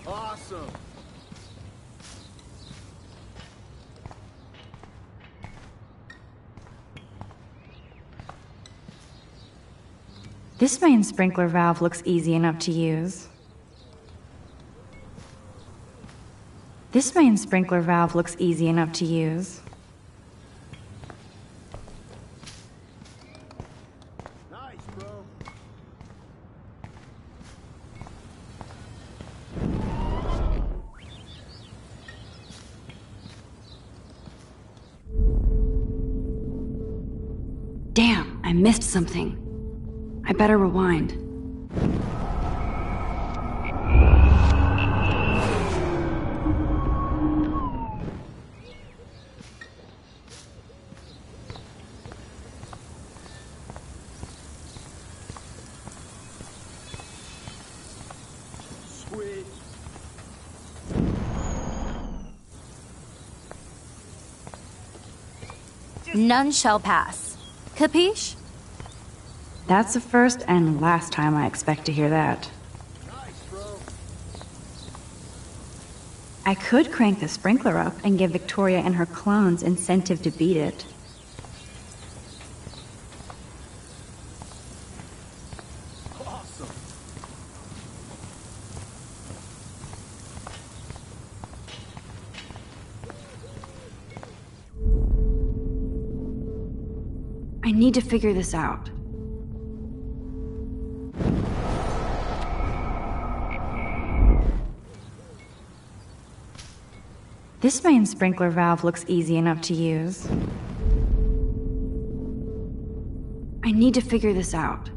Awesome. This main sprinkler valve looks easy enough to use. This main sprinkler valve looks easy enough to use. Nice, bro. Damn, I missed something. I better rewind. Sweet. None shall pass. Capiche? That's the first and last time I expect to hear that. Nice, bro. I could crank the sprinkler up and give Victoria and her clones incentive to beat it. Awesome. I need to figure this out. This main sprinkler valve looks easy enough to use. I need to figure this out.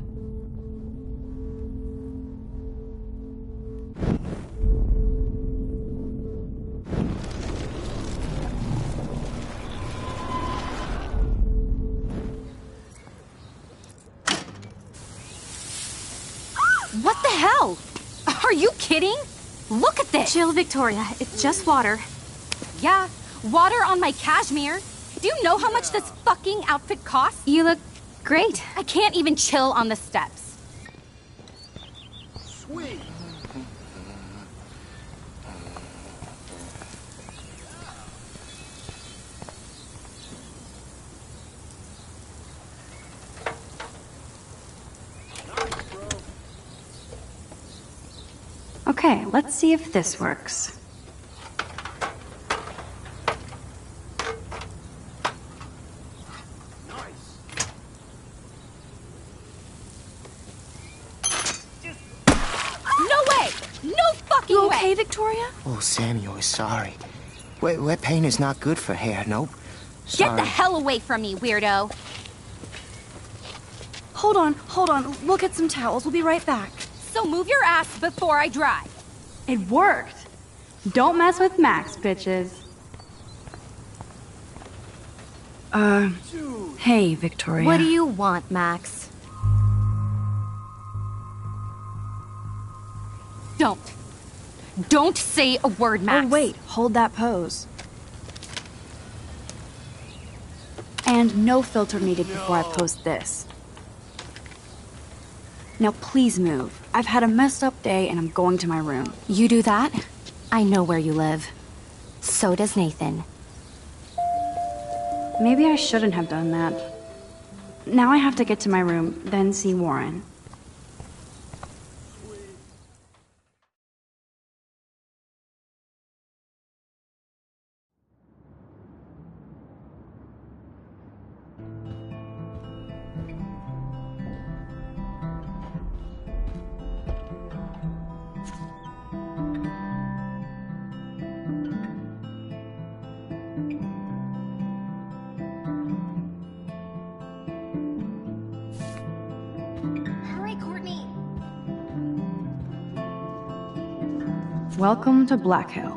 What the hell? Are you kidding? Look at this! Chill, Victoria. It's just water. Yeah, water on my cashmere. Do you know how much this fucking outfit costs? You look great. I can't even chill on the steps. Sweet. Okay, let's see if this works. You okay, Victoria? Oh, Samuel is sorry. Wet paint is not good for hair, nope. Get the hell away from me, weirdo. Hold on. We'll get some towels. We'll be right back. So move your ass before I dry. It worked. Don't mess with Max, bitches. Hey, Victoria. What do you want, Max? Don't say a word, Max. Oh, wait. Hold that pose. And no filter needed before I post this. Now please move. I've had a messed up day and I'm going to my room. You do that? I know where you live. So does Nathan. Maybe I shouldn't have done that. Now I have to get to my room, then see Warren. Welcome to Black Hill.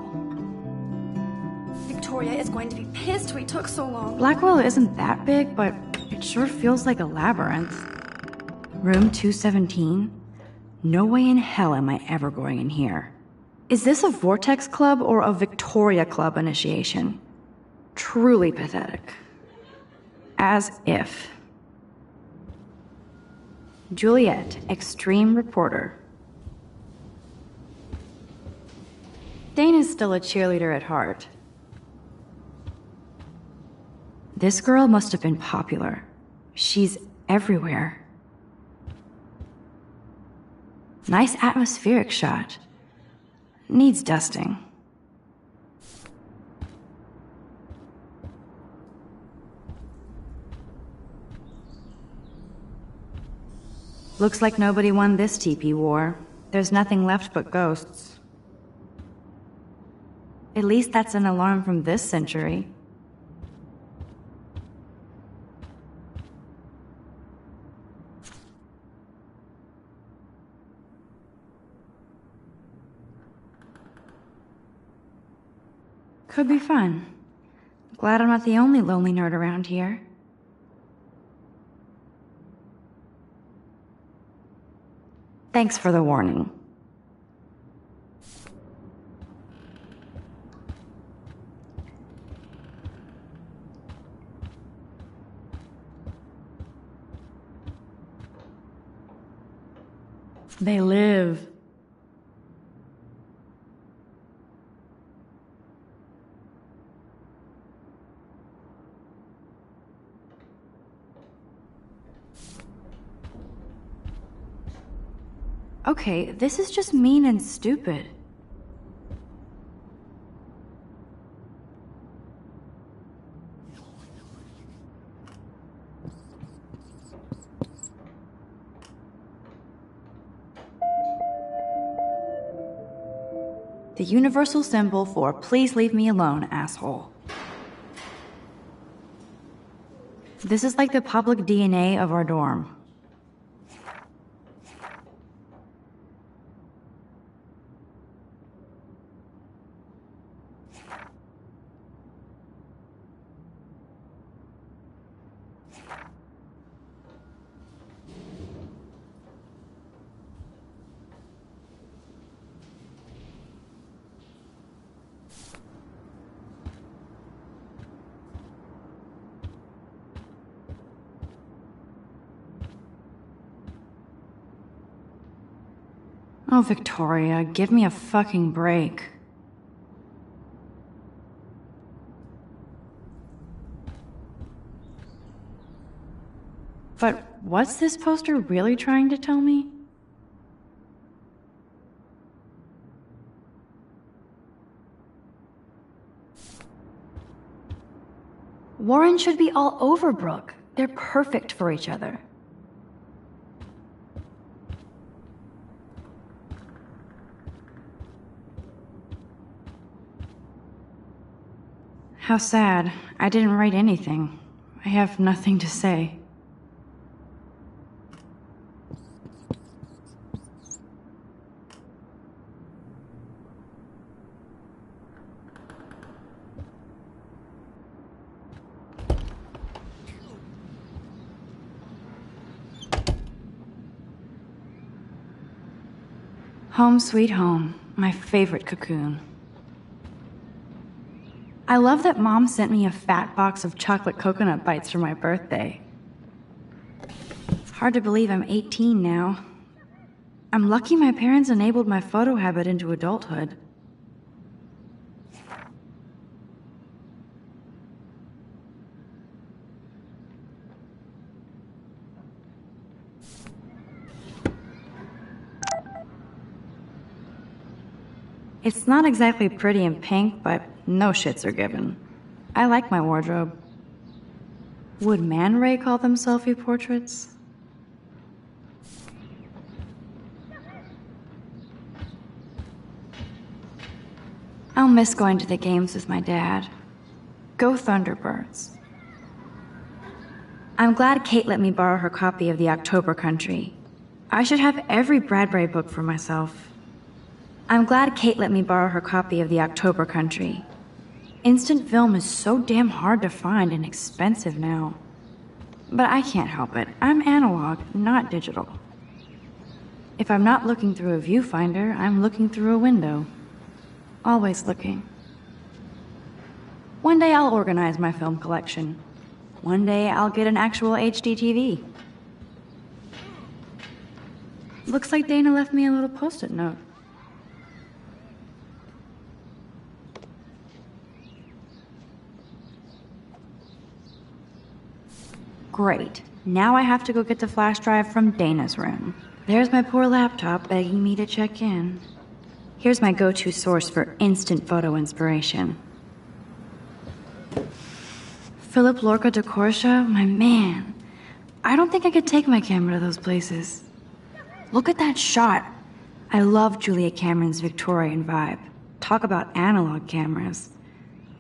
Victoria is going to be pissed we took so long. Blackwell isn't that big, but it sure feels like a labyrinth. Room 217? No way in hell am I ever going in here. Is this a Vortex Club or a Victoria Club initiation? Truly pathetic. As if. Juliet, extreme reporter. Dana's still a cheerleader at heart. This girl must have been popular. She's everywhere. Nice atmospheric shot. Needs dusting. Looks like nobody won this TP war. There's nothing left but ghosts. At least that's an alarm from this century. Could be fun. Glad I'm not the only lonely nerd around here. Thanks for the warning. They live. Okay, this is just mean and stupid. The universal symbol for please leave me alone, asshole. This is like the public DNA of our dorm. Oh, Victoria, give me a fucking break. But what's this poster really trying to tell me? Warren should be all over Brooke. They're perfect for each other. How sad. I didn't write anything. I have nothing to say. Home sweet home, my favorite cocoon. I love that Mom sent me a fat box of chocolate coconut bites for my birthday. Hard to believe I'm 18 now. I'm lucky my parents enabled my photo habit into adulthood. It's not exactly pretty and pink, but no shits are given. I like my wardrobe. Would Man Ray call them selfie portraits? I'll miss going to the games with my dad. Go Thunderbirds. I'm glad Kate let me borrow her copy of The October Country. I should have every Bradbury book for myself. I'm glad Kate let me borrow her copy of The October Country. Instant film is so damn hard to find and expensive now. But I can't help it. I'm analog, not digital. If I'm not looking through a viewfinder, I'm looking through a window. Always looking. One day I'll organize my film collection. One day I'll get an actual HD TV. Looks like Dana left me a little post-it note. Great. Now I have to go get the flash drive from Dana's room. There's my poor laptop begging me to check in. Here's my go-to source for instant photo inspiration. Philip Lorca de Corsia, my man. I don't think I could take my camera to those places. Look at that shot. I love Julia Cameron's Victorian vibe. Talk about analog cameras.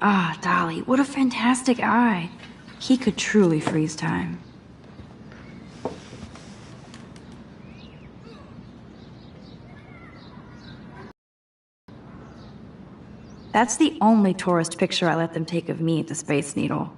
Ah, Dolly, what a fantastic eye. He could truly freeze time. That's the only tourist picture I let them take of me at the Space Needle.